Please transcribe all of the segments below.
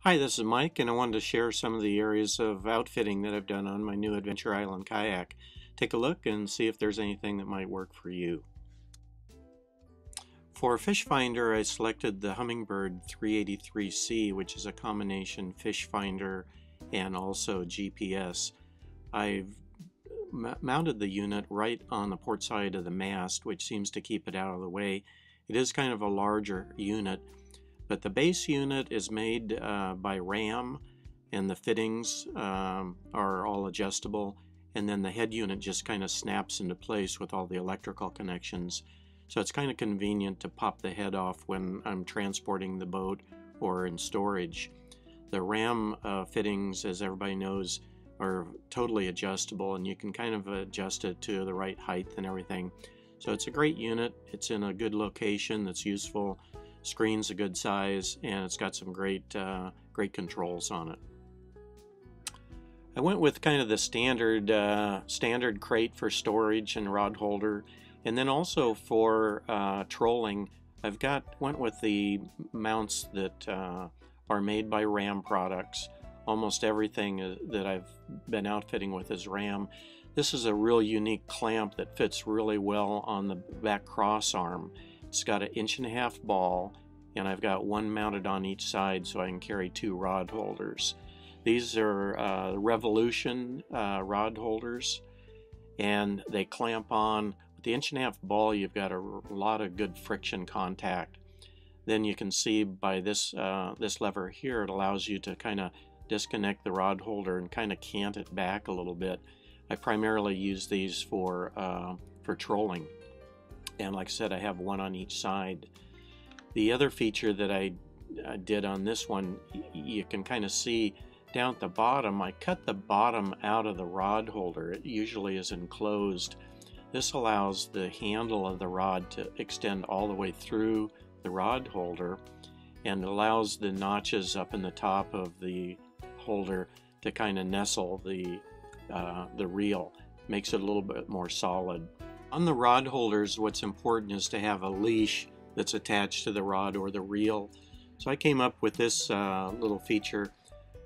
Hi, this is Mike, and I wanted to share some of the areas of outfitting that I've done on my new Adventure Island kayak. Take a look and see if there's anything that might work for you. For fish finder, I selected the Humminbird 383C, which is a combination fish finder and also GPS. I've mounted the unit right on the port side of the mast, which seems to keep it out of the way. It is kind of a larger unit, but the base unit is made by Ram, and the fittings are all adjustable, and then the head unit just kind of snaps into place with all the electrical connections. So it's kind of convenient to pop the head off when I'm transporting the boat or in storage. The Ram fittings, as everybody knows, are totally adjustable, and you can kind of adjust it to the right height and everything. So it's a great unit. It's in a good location that's useful. Screen's a good size, and it's got some great controls on it. I went with kind of the standard crate for storage and rod holder, and then also for trolling, went with the mounts that are made by Ram products. Almost everything that I've been outfitting with is Ram. This is a real unique clamp that fits really well on the back cross arm. It's got an 1.5-inch ball, and I've got one mounted on each side so I can carry 2 rod holders. These are Revolution rod holders, and they clamp on. With the 1.5-inch ball, you've got a lot of good friction contact. Then you can see by this lever here, it allows you to kind of disconnect the rod holder and kind of cant it back a little bit. I primarily use these for trolling, and like I said, I have one on each side. The other feature that I did on this one, you can kind of see down at the bottom, I cut the bottom out of the rod holder. It usually is enclosed. This allows the handle of the rod to extend all the way through the rod holder, and allows the notches up in the top of the holder to kind of nestle the reel. Makes it a little bit more solid. On the rod holders, what's important is to have a leash that's attached to the rod or the reel. So I came up with this little feature.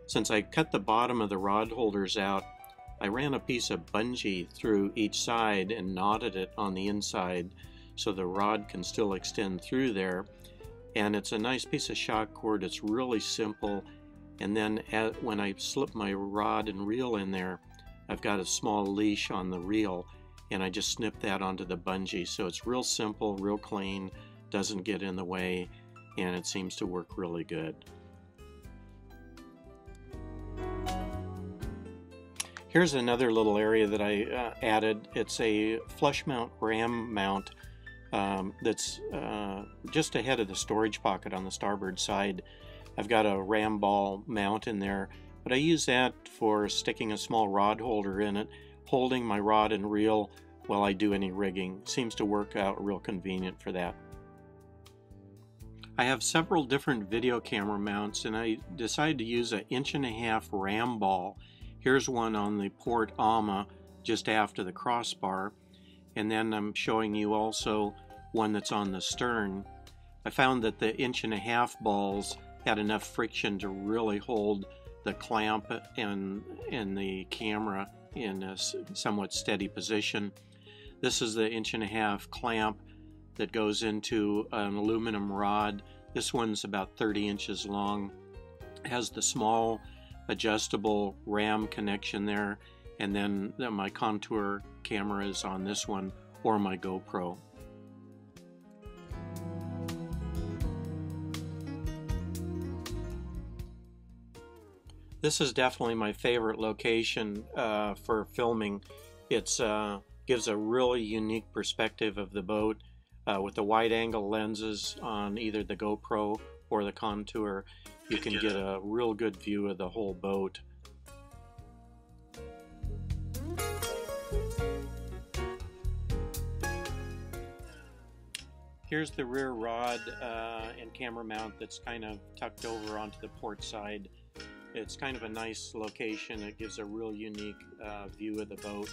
Since I cut the bottom of the rod holders out, I ran a piece of bungee through each side and knotted it on the inside so the rod can still extend through there. And it's a nice piece of shock cord. It's really simple. And then when I slip my rod and reel in there, I've got a small leash on the reel, and I just snip that onto the bungee. So it's real simple, real clean, doesn't get in the way, and it seems to work really good. Here's another little area that I added. It's a flush mount Ram mount that's just ahead of the storage pocket on the starboard side. I've got a Ram ball mount in there, but I use that for sticking a small rod holder in it, holding my rod and reel while I do any rigging. Seems to work out real convenient for that. I have several different video camera mounts, and I decided to use an 1.5-inch Ram ball. Here's one on the port AMA just after the crossbar, and then I'm showing you also one that's on the stern. I found that the 1.5-inch balls had enough friction to really hold the clamp and the camera in a somewhat steady position. This is the 1.5-inch clamp that goes into an aluminum rod. This one's about 30 inches long. It has the small adjustable Ram connection there, and then my contour camera is on this one, or my GoPro. This is definitely my favorite location for filming. It gives a really unique perspective of the boat. With the wide-angle lenses on either the GoPro or the contour, you can get a real good view of the whole boat. Here's the rear rod and camera mount that's kind of tucked over onto the port side. It's kind of a nice location. It gives a real unique view of the boat.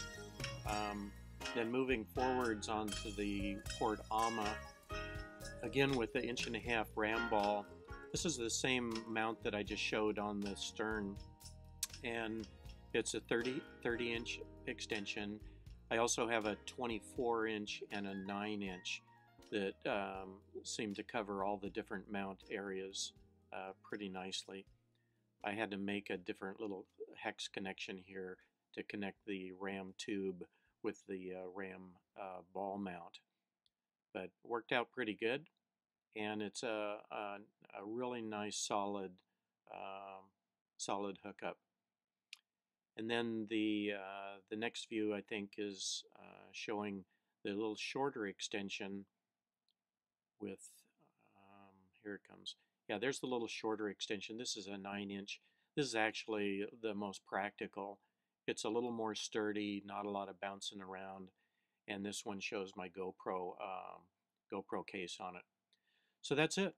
Then moving forwards onto the port AMA, again with the 1.5-inch Ram ball, This is the same mount that I just showed on the stern, and it's a 30 inch extension. I also have a 24 inch and a 9 inch that seem to cover all the different mount areas pretty nicely. I had to make a different little hex connection here to connect the RAM tube with the RAM ball mount, but worked out pretty good, and it's a really nice solid hookup. And then the next view, I think, is showing the little shorter extension with, here it comes. Yeah, there's the little shorter extension. This is a 9 inch. This is actually the most practical. It's a little more sturdy, not a lot of bouncing around. And this one shows my GoPro case on it. So that's it.